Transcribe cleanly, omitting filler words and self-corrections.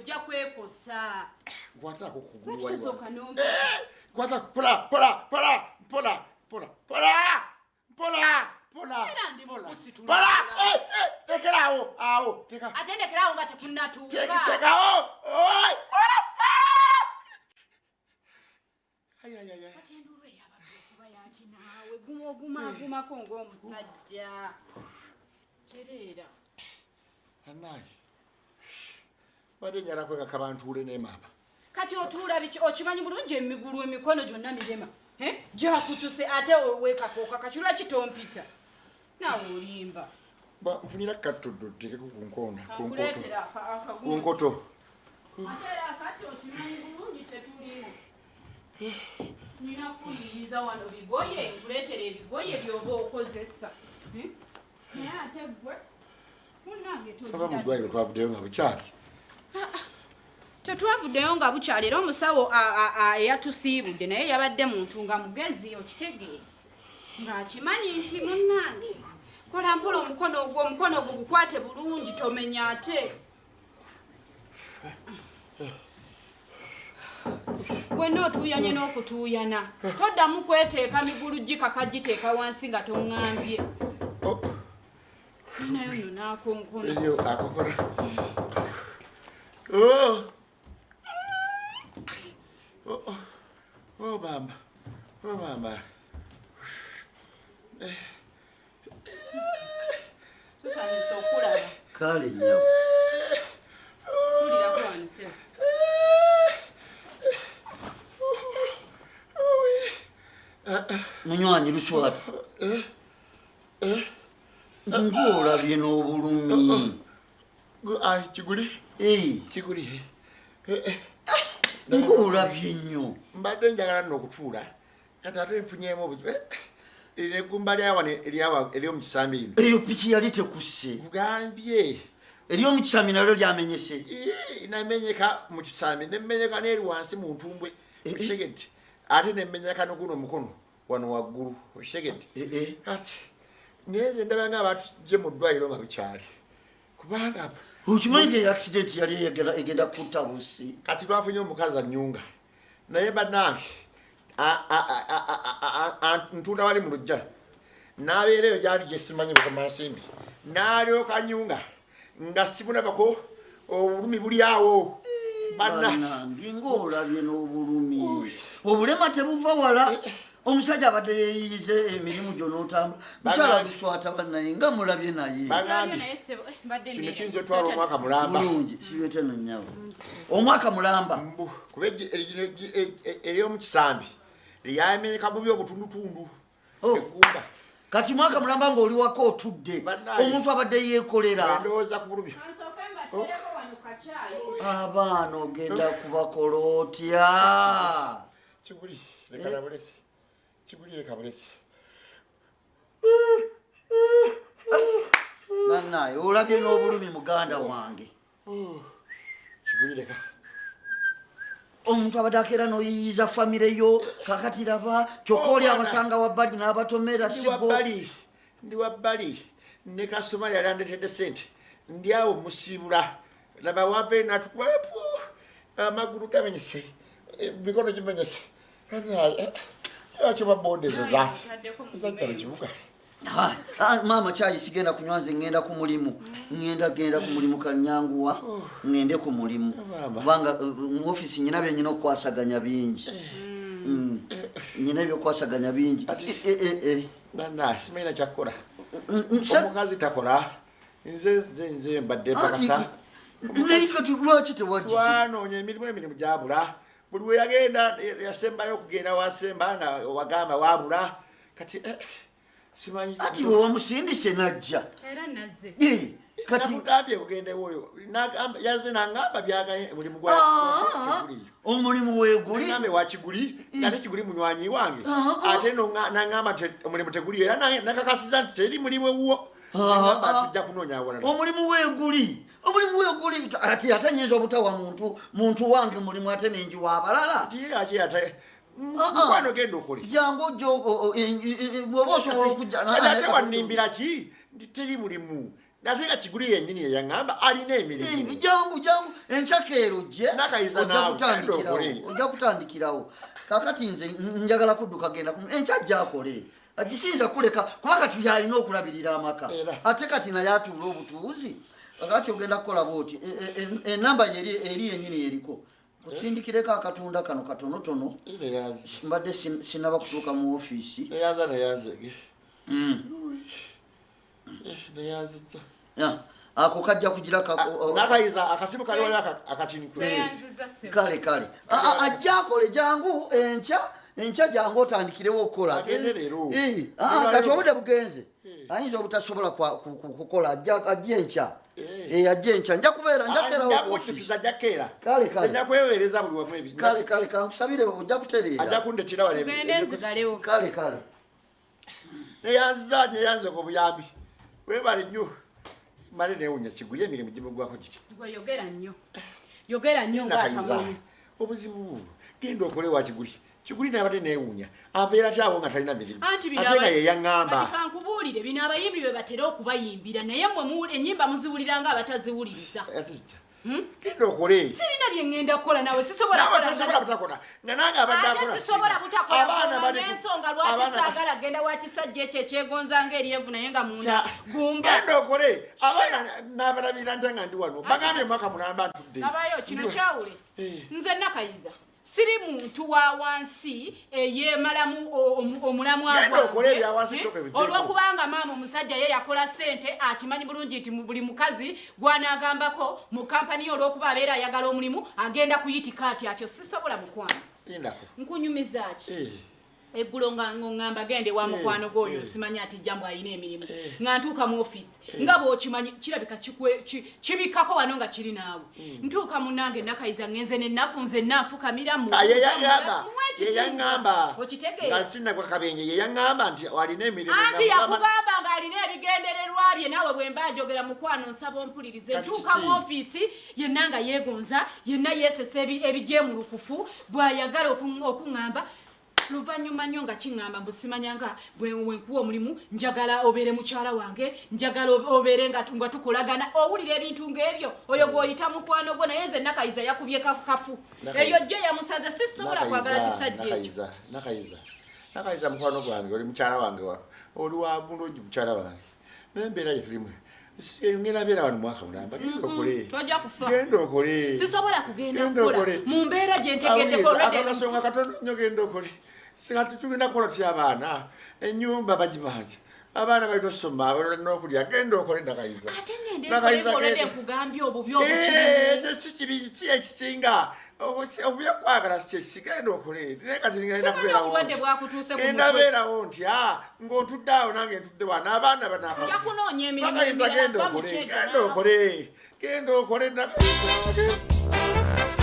ojja kwekosa. Gwata akukugulu wali. Gwata pola. Tekerawo, awo. Atendekerawo nga tetunnatuuka. Tekawo. Oi. Ay. Atendulwe yabadde kuba yaki naawe gumako ng'omusajja. Tereera. Anayi. Bade nyala kweka kabantuule ne mama. Kati otuula biki okimanyi bulungi emigulu emikono gyonna mirema. Gyakutuse ate weekakooka kakirwa kitompita. Naawe olimba. Nfunira katuddo tekeko ku nkoona. Akuleetera akagumu. Ku nkoto. Ate akati okimanyi bulungi tetuliwo. Nina kuyiriza wano bigoye nkuleetera ebigoye by'oba okozesa. Naye ate gwe munnange aba mu ddwaliro twavuddeyo nga bukyali. Tetwavuddeyo nga bukyali era omusawo eyatusiibudde naye yabadde muntu nga mugezi okitegeeza ng'akimanyi nti munnange kola mpola omukono ogwo gukwate bulungi tomenya ate. Wenna otuuyanye n'okutuuyana toddamu kweteeka migulu gikaka giteeka wansi nga toŋŋambye. Nayo nno n'akonkono. Eyo akonkona. Oh mama. Tusanyusa okulaba. Kale nnyo. Tulirako wano sewo. Munywanyi Luswata. Ng'olabye n'obulumi. Ai kiguli. Kiguli. Ng'olabye nnyo. Mbadde njagala nno okutuula. Kati ate nfunyeemu obuzibu. Eri kumbali awo eri omukisambi ino. Eyo piki yali tekusse. Bugambye. Eri omukisambi nalyo lyamenyese. Namenyeka mu kisambi nemenyeka n'eri wansi mu ntumbwe. Okitegedde. Ate nemenyeka n'oguno omukono wano waggulu. Okitegedde. Kati neze ndaba ng'abantu gye mu ddwaliro nga bukyali. Kubanga okimanyi nti accident yali egenda kutta busi. Kati twafunye omukazi annyunga. Naye bannange ntunda wali mu lujja. N'abeera eyo gyali gye simanyi bukomansimbi. N'alyoka annyunga nga sibulabako obulumi buli awo. Bannange ng'olabye n'obulumi. Obulema tebuva wala. Omusajja abadde yeeyize emirimu gy'onootambula. Mukyala Luswata bannaye nga mulabye naye. Kino kiyinza otwala omwaka mulamba. Bulungi kireete no nnyabo. Omwaka mulamba. Kuba eri omukisambi lyamenyeka bubi obutundutundu. Eggumba. Kati mwaka mulamba ng'oli wako otudde. Omuntu abadde yeekolera. Ndowooza ku bulubi. Abaana ogenda kubakola otya? Kiguli lekala bulesi. Bannaye olabye n'obulumi muganda wange. Kiguli leka. Omuntu abadde akeera n'oyiyiza famire yo kakati raba kyokka oli abasanga wabbali n'abatomera sibo. Ndi wabbali ne kasoma yali andetedde sente. Ndi awo musiibula. Laba wave natukwepu. Amagulu gamenyese. Mikono gimenyese. Acho babondezo zasi. Zatalo kibuga. Mama chai sigenda kunywanze ngenda ku mulimu. Ngenda ku mulimu kanyanguwa. Ngende ku mulimu. Banga mu office nyina bye nyina okwasaganya bingi. Nyina byo kwasaganya bingi. Bana simena chakora. Omukazi takola. Nze mbadde pakasa. Niko tulwachi tewaji. Wanoonya emirimu gyabula. Buli we yagenda yasembayo okugenda wasemba nga wagamba wabula kati simanyi ati wamusindise najja era nazze kati mugambye kugenda woyo yaze nangamba byaga mulimu gwa kiguli omulimu weguli ngambe wa kiguli ate kiguli munywanyi wange ate no nangamba omulimu teguli era nakakasiza nti teri mulimu wuwo ngamba tujja kunoonya awona omulimu weguli ati atanyiza obutawa muntu wange mulimu ate nenji wabalala ate kwano gendo okole jango jo bwoba osobola okujja ate wanimbira ki ndi teri mulimu natenga kiguli yennyini yeyaŋŋamba alina emirimu jangu enchakeero gye Nakayiza naawe ojja kutandikirawo kakati nze njagala kudduka genda enkyajja akole agisinza kuleka kuba kati yalina okulabirira amaka ate kati naye atuula obutuuzi kakati ogenda kukola bwoti enamba eri yennyini yeriko kusindikireko akatunda kano katonotono mbadde sinaba kutuuka mu ofiisi ako kajja kugira nakayiza akasimu kali wali akatini kale ajja akole jangu enkya jangu otandikirewo okukola kati obudde bugenze ayinza obutasobola kukola ajja enkya ajja enkya nja kubeera nja kweweereza buli wamu ebi kale kankusabire ojja kutereera ajja kundetera wale kale neyanze ku buyambi webale nnyo male neewunya kiguli emirimu gimugwako giti yogera nnyo ng'akamunye obuzibu genda okole wa kiguli nabadde neewunya abeera tyawo nga talina mirimu ate nga yeyaŋŋamba kankubuulire bino abayimbi bwe batera okubayimbira naye mmwe ennyimba muziwulira nga abataziwuliriza genda okole sirina bye ŋŋenda kukola nawe sisobola butakola nga nange abadde akola sisobola butakola n'ensonga lwaki saagala genda wa kisajja ekyo ekyegonza ng'eryevu naye nga munda gumba genda okole abaana n'abalabirira nja nga ndi wano bagambye mwaka mulamba ntudde nabayo kino kyawule nze Nakayiza siri muntu wa wansi eyemalamu omulamwa gwange olwokubanga maama omusajja ye yakola ssente akimanyi bulungi nti buli mukazi gwanagambako mu kampani olwokuba abeera ayagala omulimu agenda kuyitika ati atyo sisobola mukwano nkunyumiza ki eggulo nga ngamba gende wa mukwano gwoyo simanya ati jambo ayina emirimu nga ntuuka mu ofiisi nga bw'okimanyi kirabika kibikako wano nga kiri naawe ntuuka munange Nakayiza ngenze nennaku nze nanfukamira yeyaŋŋamba nga sinagwa kabenje yeyaŋŋamba nti alina emirimu anti yakugamba nga alina ebigendererwa bye naawe bwe mba njogera mukwano nsaba ompulirize ntuuka mu ofiisi yenna nga yeegonza yenna yeesesa ebijemulukufu bw'ayagala okuŋŋamba luvannyuma nnyo nga kiŋŋamba mbusimanyanga bwenkuwa omulimu njagala obeere mukyala wange njagala obeere nga tukolagana owulira ebintu ng'ebyo oyo gw'oyita mukwano gwo naye nze Nakayiza yakubye kafu eyo gye yamusaze sisobola kwagala kisajja ekyo Nakayiza mukwano gwange oli mukyala wange oli wa bulungi mukyala wange nembeera gye tulimu ngenda beera wano mwaka mulamba tojja kufa genda okole sisobola kugenda kukola mu mbeera gye ntegeddeko akakasonga katono nnyo genda okole sikati tugenda kukola tutya abaana ennyumba bagibanja abaana balina osoma balina okulya genda okole Nakayiza nkugambye obubi obukibi si ekisinga obyekwagala sikigenda okole naye kati genda beerawo ntya ng'otudde awo nange ntudde wano abaana yakunoonya emirimu Nakayiza genda okole Nakayiza